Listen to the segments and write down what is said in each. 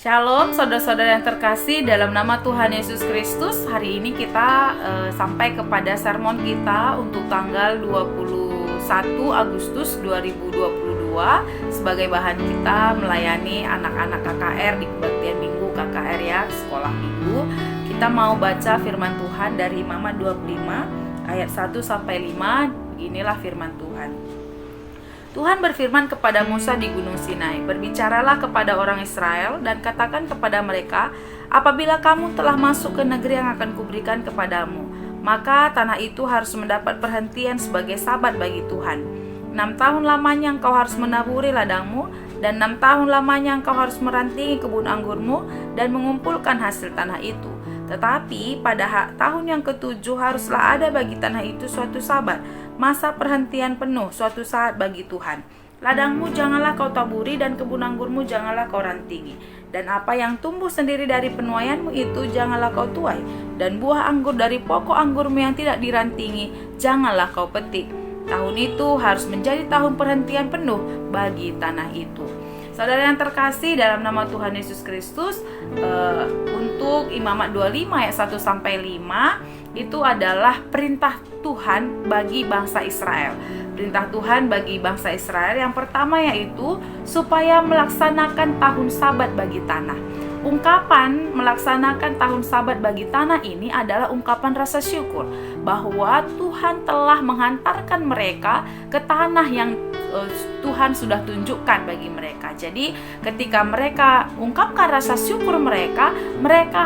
Shalom saudara-saudara yang terkasih dalam nama Tuhan Yesus Kristus. Hari ini kita sampai kepada sermon kita untuk tanggal 21 Agustus 2022 sebagai bahan kita melayani anak-anak KKR di kebaktian minggu KKR ya, sekolah minggu. Kita mau baca firman Tuhan dari Imamat 25 ayat 1-5. Inilah firman Tuhan. Tuhan berfirman kepada Musa di Gunung Sinai, "Berbicaralah kepada orang Israel dan katakan kepada mereka, apabila kamu telah masuk ke negeri yang akan kuberikan kepadamu, maka tanah itu harus mendapat perhentian sebagai sabat bagi Tuhan. 6 tahun lamanya engkau harus menaburi ladangmu, dan 6 tahun lamanya engkau harus merantingi kebun anggurmu dan mengumpulkan hasil tanah itu. Tetapi pada tahun yang ke-7 haruslah ada bagi tanah itu suatu sabat, masa perhentian penuh, suatu saat bagi Tuhan. Ladangmu janganlah kau taburi dan kebun anggurmu janganlah kau rantingi. Dan apa yang tumbuh sendiri dari penuaianmu itu janganlah kau tuai. Dan buah anggur dari pokok anggurmu yang tidak dirantingi janganlah kau petik. Tahun itu harus menjadi tahun perhentian penuh bagi tanah itu." Saudara yang terkasih dalam nama Tuhan Yesus Kristus, untuk Imamat 25 ayat 1-5 itu adalah perintah Tuhan bagi bangsa Israel. Perintah Tuhan bagi bangsa Israel yang pertama yaitu supaya melaksanakan tahun sabat bagi tanah. Ungkapan melaksanakan tahun sabat bagi tanah ini adalah ungkapan rasa syukur bahwa Tuhan telah menghantarkan mereka ke tanah yang Tuhan sudah tunjukkan bagi mereka. Jadi ketika mereka ungkapkan rasa syukur mereka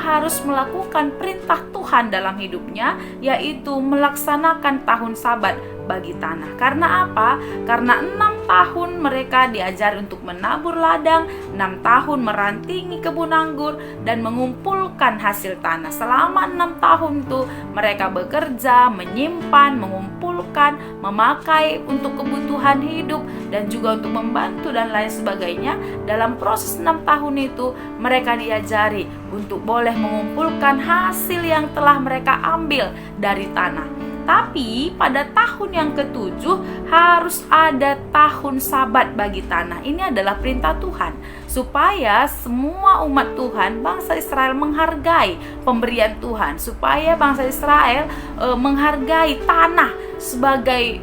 harus melakukan perintah Tuhan dalam hidupnya, yaitu melaksanakan tahun sabat bagi tanah. Karena apa? Karena 6 tahun mereka diajar untuk menabur ladang, 6 tahun merantingi kebun anggur dan mengumpulkan hasil tanah. Selama 6 tahun itu mereka bekerja, menyimpan, mengumpulkan, memakai untuk kebutuhan hidup dan juga untuk membantu dan lain sebagainya. Dalam proses 6 tahun itu mereka diajari untuk boleh mengumpulkan hasil yang telah mereka ambil dari tanah. Tapi pada tahun yang ke-7 harus ada tahun sabat bagi tanah. Ini adalah perintah Tuhan supaya semua umat Tuhan, bangsa Israel menghargai pemberian Tuhan, supaya bangsa Israel menghargai tanah sebagai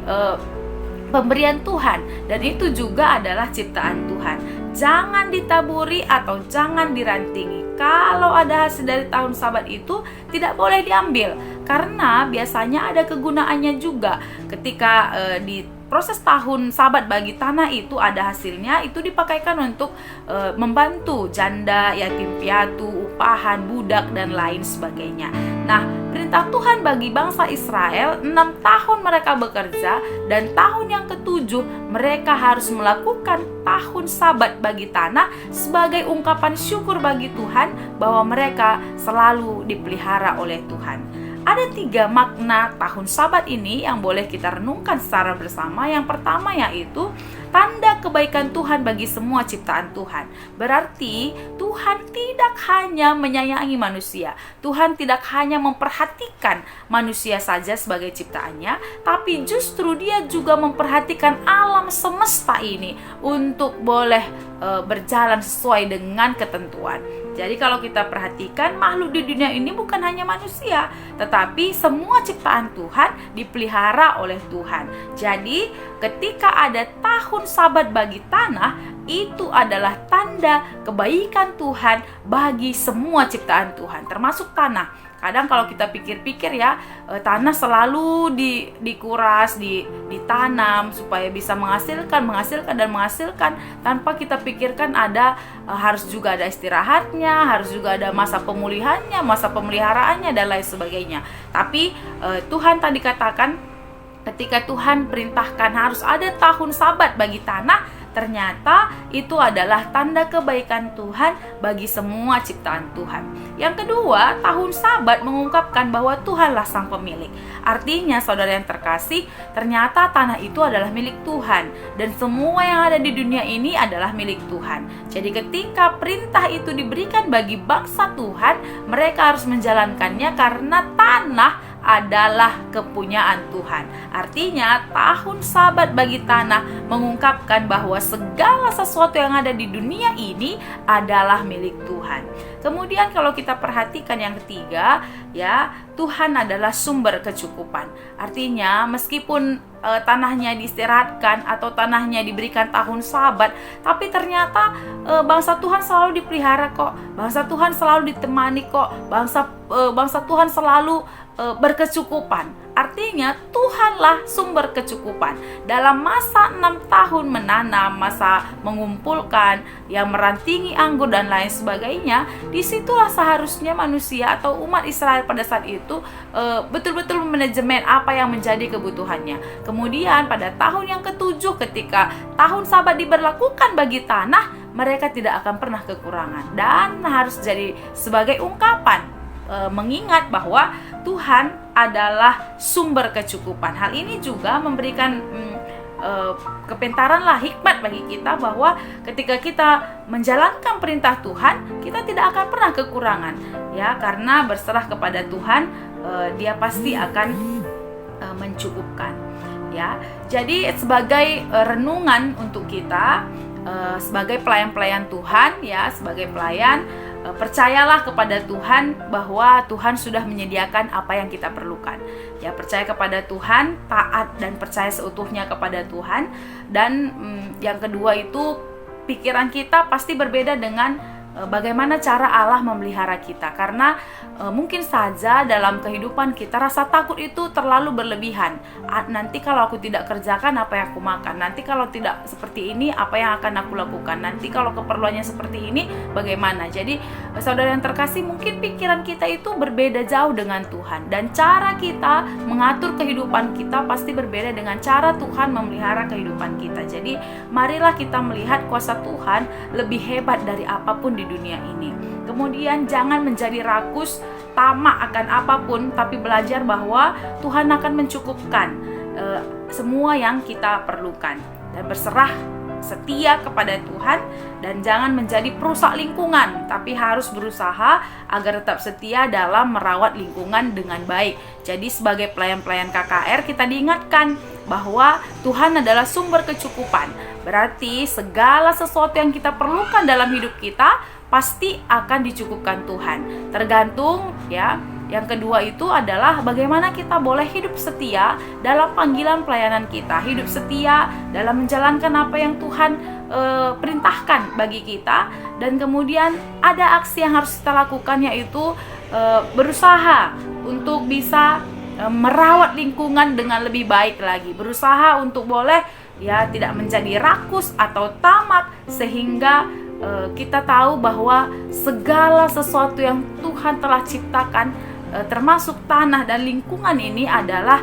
pemberian Tuhan, dan itu juga adalah ciptaan Tuhan. Jangan ditaburi atau jangan dirantingi. Kalau ada hasil dari tahun sabat itu tidak boleh diambil, karena biasanya ada kegunaannya juga. Ketika di proses tahun sabat bagi tanah itu ada hasilnya, itu dipakaikan untuk membantu janda, yatim piatu, upahan, budak dan lain sebagainya. Nah, perintah Tuhan bagi bangsa Israel, 6 tahun mereka bekerja, dan tahun yang ke-7 mereka harus melakukan tahun sabat bagi tanah sebagai ungkapan syukur bagi Tuhan bahwa mereka selalu dipelihara oleh Tuhan. Ada 3 makna tahun sabat ini yang boleh kita renungkan secara bersama. Yang pertama yaitu tanda kebaikan Tuhan bagi semua ciptaan Tuhan. Berarti Tuhan tidak hanya menyayangi manusia, Tuhan tidak hanya memperhatikan manusia saja sebagai ciptaannya, tapi justru Dia juga memperhatikan alam semesta ini untuk boleh berjalan sesuai dengan ketentuan. Jadi kalau kita perhatikan, makhluk di dunia ini bukan hanya manusia, tetapi semua ciptaan Tuhan dipelihara oleh Tuhan. Jadi ketika ada tahun sabat bagi tanah, itu adalah tanda kebaikan Tuhan bagi semua ciptaan Tuhan, termasuk tanah. Kadang kalau kita pikir-pikir ya, tanah selalu dikuras, ditanam supaya bisa menghasilkan tanpa kita pikirkan harus juga ada istirahatnya, harus juga ada masa pemulihannya, masa pemeliharaannya dan lain sebagainya. Tapi Tuhan tadi katakan ketika Tuhan perintahkan harus ada tahun sabat bagi tanah, ternyata itu adalah tanda kebaikan Tuhan bagi semua ciptaan Tuhan. Yang kedua, tahun sabat mengungkapkan bahwa Tuhanlah sang pemilik. Artinya, saudara yang terkasih, ternyata tanah itu adalah milik Tuhan, dan semua yang ada di dunia ini adalah milik Tuhan. Jadi ketika perintah itu diberikan bagi bangsa Tuhan, mereka harus menjalankannya karena tanah adalah kepunyaan Tuhan. Artinya tahun Sabat bagi tanah mengungkapkan bahwa segala sesuatu yang ada di dunia ini adalah milik Tuhan. Kemudian kalau kita perhatikan yang ketiga, ya, Tuhan adalah sumber kecukupan. Artinya meskipun tanahnya diistirahatkan atau tanahnya diberikan tahun Sabat, tapi ternyata bangsa Tuhan selalu dipelihara kok. Bangsa Tuhan selalu ditemani kok. Bangsa Tuhan selalu berkecukupan. Artinya Tuhanlah sumber kecukupan. Dalam masa 6 tahun menanam, masa mengumpulkan, yang merantingi anggur dan lain sebagainya, disitulah seharusnya manusia atau umat Israel pada saat itu betul-betul manajemen apa yang menjadi kebutuhannya. Kemudian pada tahun yang ketujuh, ketika tahun Sabat diberlakukan bagi tanah, mereka tidak akan pernah kekurangan, dan harus jadi sebagai ungkapan mengingat bahwa Tuhan adalah sumber kecukupan. Hal ini juga memberikan kepintaran lah, hikmat bagi kita, bahwa ketika kita menjalankan perintah Tuhan, kita tidak akan pernah kekurangan, ya, karena berserah kepada Tuhan, Dia pasti akan mencukupkan, ya. Jadi sebagai renungan untuk kita, sebagai pelayan-pelayan Tuhan, ya, sebagai pelayan, percayalah kepada Tuhan bahwa Tuhan sudah menyediakan apa yang kita perlukan. Ya, percaya kepada Tuhan, taat dan percaya seutuhnya kepada Tuhan. Dan yang kedua itu, pikiran kita pasti berbeda dengan bagaimana cara Allah memelihara kita. Karena mungkin saja dalam kehidupan kita rasa takut itu terlalu berlebihan. Nanti kalau aku tidak kerjakan, apa yang aku makan? Nanti kalau tidak seperti ini, apa yang akan aku lakukan? Nanti kalau keperluannya seperti ini, bagaimana? Jadi saudara yang terkasih, mungkin pikiran kita itu berbeda jauh dengan Tuhan. Dan cara kita mengatur kehidupan kita pasti berbeda dengan cara Tuhan memelihara kehidupan kita. Jadi marilah kita melihat kuasa Tuhan lebih hebat dari apapun di dunia ini. Kemudian jangan menjadi rakus, tamak akan apapun, tapi belajar bahwa Tuhan akan mencukupkan semua yang kita perlukan, dan berserah setia kepada Tuhan, dan jangan menjadi perusak lingkungan, tapi harus berusaha agar tetap setia dalam merawat lingkungan dengan baik. Jadi sebagai pelayan-pelayan KKR, kita diingatkan bahwa Tuhan adalah sumber kecukupan. Berarti segala sesuatu yang kita perlukan dalam hidup kita pasti akan dicukupkan Tuhan. Tergantung, ya. Yang kedua itu adalah bagaimana kita boleh hidup setia dalam panggilan pelayanan kita, hidup setia dalam menjalankan apa yang Tuhan perintahkan bagi kita. Dan kemudian ada aksi yang harus kita lakukan, yaitu berusaha untuk bisa merawat lingkungan dengan lebih baik lagi, berusaha untuk boleh, ya, tidak menjadi rakus atau tamak, sehingga kita tahu bahwa segala sesuatu yang Tuhan telah ciptakan, termasuk tanah dan lingkungan ini adalah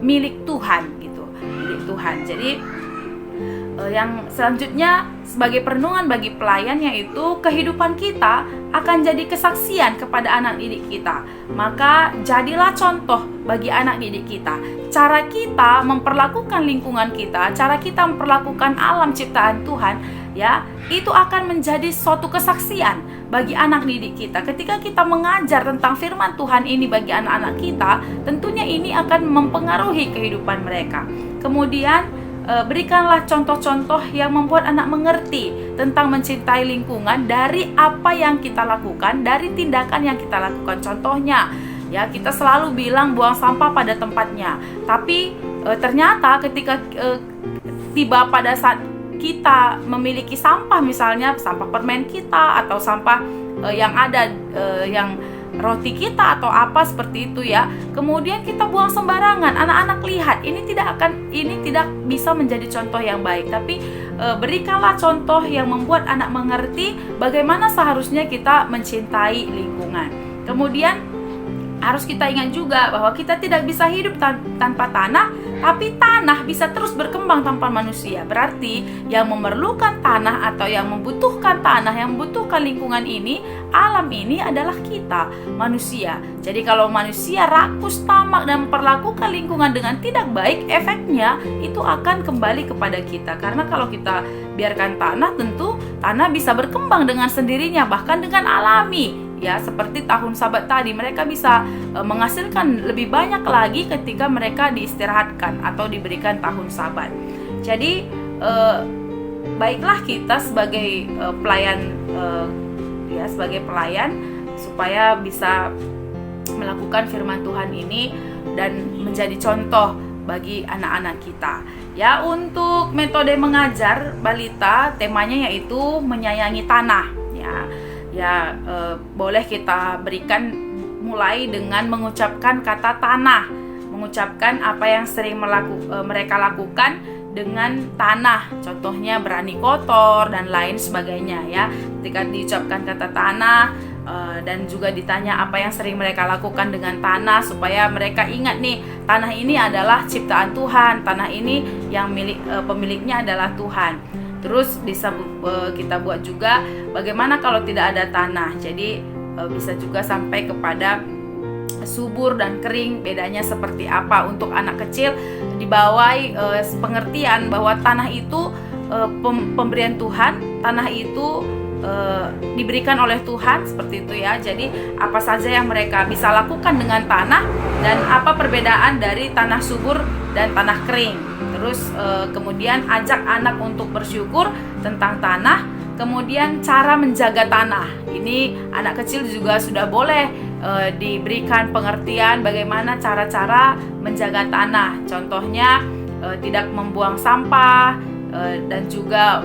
milik Tuhan, gitu, milik Tuhan. Jadi yang selanjutnya sebagai perenungan bagi pelayan, yaitu kehidupan kita akan jadi kesaksian kepada anak didik kita. Maka jadilah contoh bagi anak didik kita. Cara kita memperlakukan lingkungan kita, cara kita memperlakukan alam ciptaan Tuhan, ya, itu akan menjadi suatu kesaksian bagi anak didik kita. Ketika kita mengajar tentang firman Tuhan ini bagi anak-anak kita, tentunya ini akan mempengaruhi kehidupan mereka. Kemudian berikanlah contoh-contoh yang membuat anak mengerti tentang mencintai lingkungan dari apa yang kita lakukan, dari tindakan yang kita lakukan. Contohnya, ya, kita selalu bilang buang sampah pada tempatnya, tapi ternyata ketika tiba pada saat kita memiliki sampah, misalnya sampah permen kita atau sampah yang ada yang roti kita atau apa seperti itu, ya, kemudian kita buang sembarangan, anak-anak lihat, ini tidak bisa menjadi contoh yang baik. Tapi berikanlah contoh yang membuat anak mengerti bagaimana seharusnya kita mencintai lingkungan. Kemudian harus kita ingat juga bahwa kita tidak bisa hidup tanpa tanah, tapi tanah bisa terus berkembang tanpa manusia. Berarti yang memerlukan tanah atau yang membutuhkan tanah, yang membutuhkan lingkungan ini, alam ini adalah kita, manusia. Jadi kalau manusia rakus, tamak, dan memperlakukan lingkungan dengan tidak baik, efeknya itu akan kembali kepada kita. Karena kalau kita biarkan tanah, tentu tanah bisa berkembang dengan sendirinya, bahkan dengan alami, ya, seperti tahun Sabat tadi, mereka bisa menghasilkan lebih banyak lagi ketika mereka diistirahatkan atau diberikan tahun Sabat. Jadi baiklah kita sebagai pelayan, ya, sebagai pelayan, supaya bisa melakukan firman Tuhan ini dan menjadi contoh bagi anak-anak kita. Ya, untuk metode mengajar balita, temanya yaitu menyayangi tanah. Boleh kita berikan mulai dengan mengucapkan kata tanah, mengucapkan apa yang sering mereka lakukan dengan tanah, contohnya berani kotor dan lain sebagainya, ya. Ketika diucapkan kata tanah dan juga ditanya apa yang sering mereka lakukan dengan tanah, supaya mereka ingat nih, tanah ini adalah ciptaan Tuhan, tanah ini yang pemiliknya adalah Tuhan. Terus bisa kita buat juga bagaimana kalau tidak ada tanah. Jadi bisa juga sampai kepada subur dan kering, bedanya seperti apa. Untuk anak kecil dibawahi pengertian bahwa tanah itu pemberian Tuhan, tanah itu diberikan oleh Tuhan, seperti itu ya. Jadi apa saja yang mereka bisa lakukan dengan tanah, dan apa perbedaan dari tanah subur dan tanah kering. Terus kemudian ajak anak untuk bersyukur tentang tanah. Kemudian cara menjaga tanah, ini anak kecil juga sudah boleh diberikan pengertian bagaimana cara-cara menjaga tanah. Contohnya tidak membuang sampah, dan juga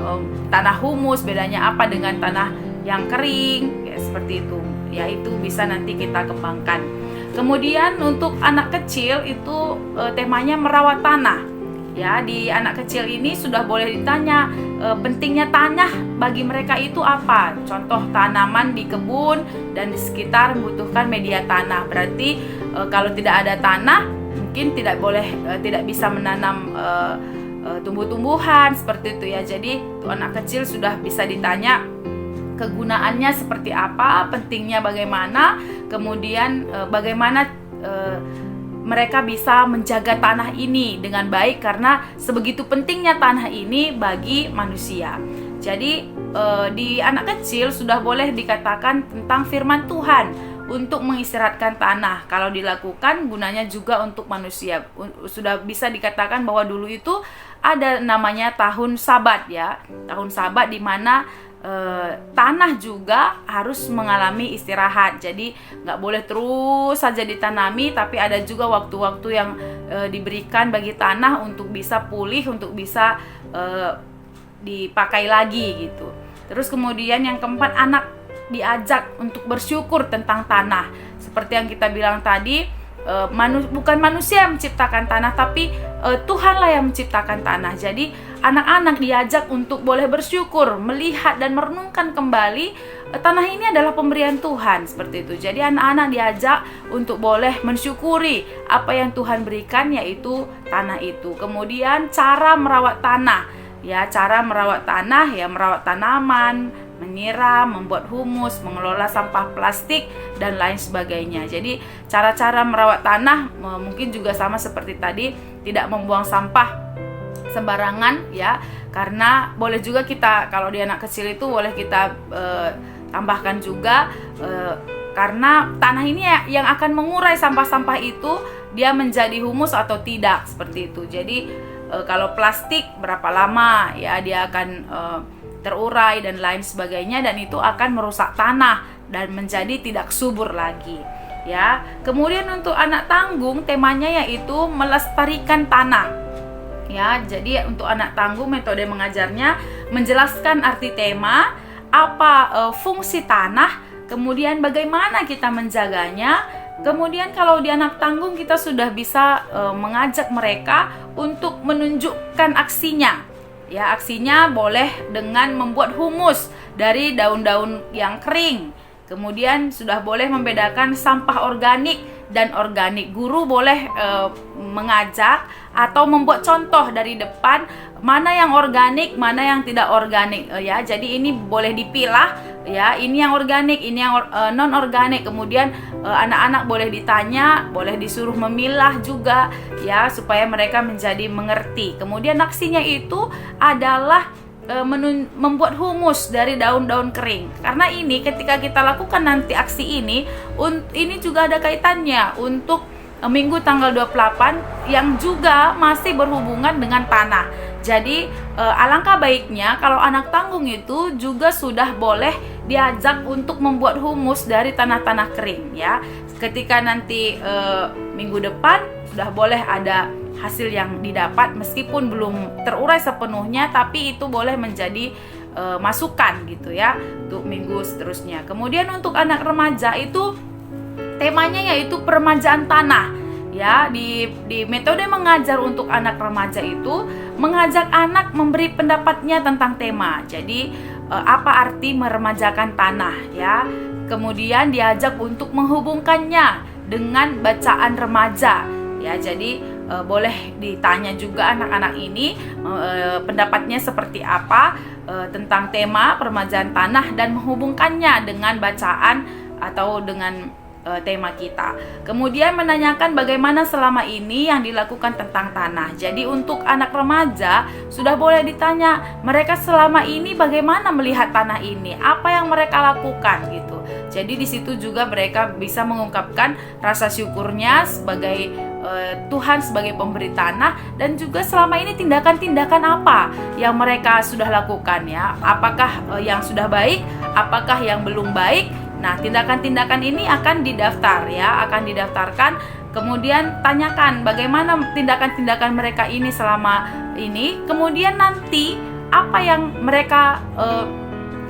tanah humus, bedanya apa dengan tanah yang kering, ya, seperti itu. Ya, itu bisa nanti kita kembangkan. Kemudian untuk anak kecil itu temanya merawat tanah. Ya, di anak kecil ini sudah boleh ditanya pentingnya tanah bagi mereka itu apa. Contoh tanaman di kebun dan di sekitar membutuhkan media tanah. Berarti kalau tidak ada tanah, mungkin tidak bisa menanam tumbuh-tumbuhan, seperti itu ya. Jadi anak kecil sudah bisa ditanya kegunaannya seperti apa, pentingnya bagaimana, kemudian bagaimana mereka bisa menjaga tanah ini dengan baik, karena sebegitu pentingnya tanah ini bagi manusia. Jadi di anak kecil sudah boleh dikatakan tentang firman Tuhan untuk mengistirahatkan tanah. Kalau dilakukan, gunanya juga untuk manusia. Sudah bisa dikatakan bahwa dulu itu ada namanya tahun Sabat, ya. Tahun Sabat di mana tanah juga harus mengalami istirahat. Jadi nggak boleh terus saja ditanami, tapi ada juga waktu-waktu yang diberikan bagi tanah untuk bisa pulih, untuk bisa dipakai lagi gitu. Terus kemudian yang keempat, anak diajak untuk bersyukur tentang tanah. Seperti yang kita bilang tadi, bukan manusia yang menciptakan tanah, tapi Tuhanlah yang menciptakan tanah. Jadi anak-anak diajak untuk boleh bersyukur, melihat dan merenungkan kembali tanah ini adalah pemberian Tuhan, seperti itu. Jadi anak-anak diajak untuk boleh mensyukuri apa yang Tuhan berikan, yaitu tanah itu. Kemudian cara merawat tanah, ya, cara merawat tanah, ya, merawat tanaman, menyiram, membuat humus, mengelola sampah plastik, dan lain sebagainya. Jadi cara-cara merawat tanah mungkin juga sama seperti tadi, tidak membuang sampah sembarangan, ya, karena boleh juga kita, kalau di anak kecil itu boleh kita tambahkan juga, karena tanah ini yang akan mengurai sampah-sampah itu, dia menjadi humus atau tidak, seperti itu. Jadi kalau plastik berapa lama, ya, dia akan terurai dan lain sebagainya, dan itu akan merusak tanah dan menjadi tidak subur lagi, ya. Kemudian untuk anak tanggung, temanya yaitu melestarikan tanah, ya. Jadi untuk anak tanggung, metode mengajarnya menjelaskan arti tema, apa fungsi tanah, kemudian bagaimana kita menjaganya. Kemudian kalau di anak tanggung, kita sudah bisa mengajak mereka untuk menunjukkan aksinya. Ya, aksinya boleh dengan membuat humus dari daun-daun yang kering. Kemudian sudah boleh membedakan sampah organik dan organik. Guru boleh mengajak atau membuat contoh dari depan, mana yang organik, mana yang tidak organik, ya. Jadi ini boleh dipilah, ya, ini yang organik, ini yang non organik. Kemudian anak-anak boleh ditanya, boleh disuruh memilah juga, ya, supaya mereka menjadi mengerti. Kemudian aksinya itu adalah membuat humus dari daun-daun kering. Karena ini ketika kita lakukan nanti aksi ini juga ada kaitannya untuk minggu tanggal 28 yang juga masih berhubungan dengan tanah. Jadi alangkah baiknya kalau anak tanggung itu juga sudah boleh diajak untuk membuat humus dari tanah-tanah kering ya. Ketika nanti minggu depan sudah boleh ada hasil yang didapat meskipun belum terurai sepenuhnya, tapi itu boleh menjadi masukan gitu ya untuk minggu seterusnya. Kemudian untuk anak remaja itu temanya yaitu peremajaan tanah ya. Di metode mengajar untuk anak remaja itu mengajak anak memberi pendapatnya tentang tema. Jadi apa arti meremajakan tanah ya. Kemudian diajak untuk menghubungkannya dengan bacaan remaja ya. Jadi boleh ditanya juga anak-anak ini pendapatnya seperti apa tentang tema peremajaan tanah dan menghubungkannya dengan bacaan atau dengan tema kita. Kemudian menanyakan bagaimana selama ini yang dilakukan tentang tanah. Jadi untuk anak remaja sudah boleh ditanya mereka selama ini bagaimana melihat tanah ini, apa yang mereka lakukan gitu. Jadi di situ juga mereka bisa mengungkapkan rasa syukurnya sebagai Tuhan sebagai pemberi tanah, dan juga selama ini tindakan-tindakan apa yang mereka sudah lakukan ya. Apakah yang sudah baik, apakah yang belum baik. Nah, tindakan-tindakan ini akan didaftar ya, akan didaftarkan. Kemudian tanyakan bagaimana tindakan-tindakan mereka ini selama ini. Kemudian nanti apa yang mereka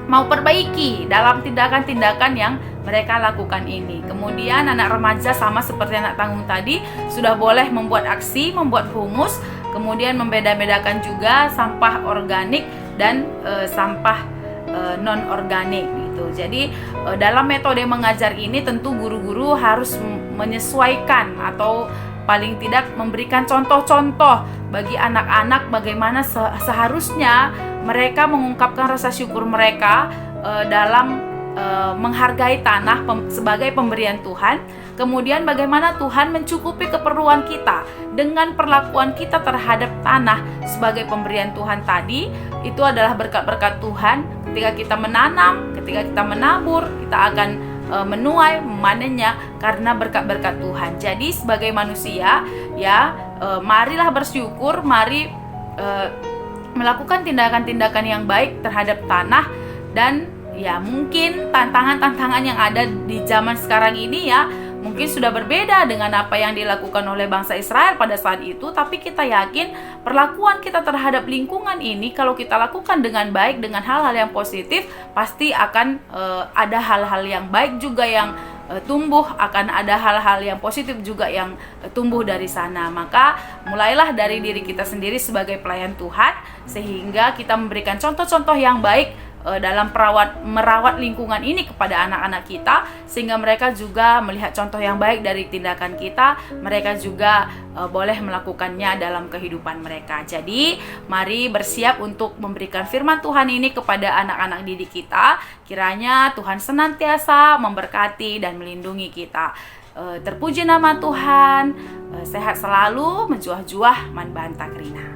mau perbaiki dalam tindakan-tindakan yang mereka lakukan ini. Kemudian anak remaja sama seperti anak tanggung tadi sudah boleh membuat aksi, membuat humus, kemudian membeda-bedakan juga sampah organik dan sampah non organik gitu. Jadi dalam metode mengajar ini tentu guru-guru harus menyesuaikan atau paling tidak memberikan contoh-contoh bagi anak-anak bagaimana seharusnya mereka mengungkapkan rasa syukur mereka dalam menghargai tanah sebagai pemberian Tuhan. Kemudian bagaimana Tuhan mencukupi keperluan kita dengan perlakuan kita terhadap tanah sebagai pemberian Tuhan tadi. Itu adalah berkat-berkat Tuhan. Ketika kita menanam, ketika kita menabur, kita akan menuai memanennya karena berkat-berkat Tuhan. Jadi sebagai manusia ya, marilah bersyukur, mari melakukan tindakan-tindakan yang baik terhadap tanah. Dan ya mungkin tantangan-tantangan yang ada di zaman sekarang ini ya mungkin sudah berbeda dengan apa yang dilakukan oleh bangsa Israel pada saat itu, tapi kita yakin perlakuan kita terhadap lingkungan ini kalau kita lakukan dengan baik, dengan hal-hal yang positif, pasti akan ada hal-hal yang baik juga yang tumbuh, akan ada hal-hal yang positif juga yang tumbuh dari sana. Maka mulailah dari diri kita sendiri sebagai pelayan Tuhan, sehingga kita memberikan contoh-contoh yang baik dalam merawat lingkungan ini kepada anak-anak kita, sehingga mereka juga melihat contoh yang baik dari tindakan kita. Mereka juga boleh melakukannya dalam kehidupan mereka. Jadi mari bersiap untuk memberikan firman Tuhan ini kepada anak-anak didik kita. Kiranya Tuhan senantiasa memberkati dan melindungi kita. Terpuji nama Tuhan. Sehat selalu, menjuah-juah, man banta krina.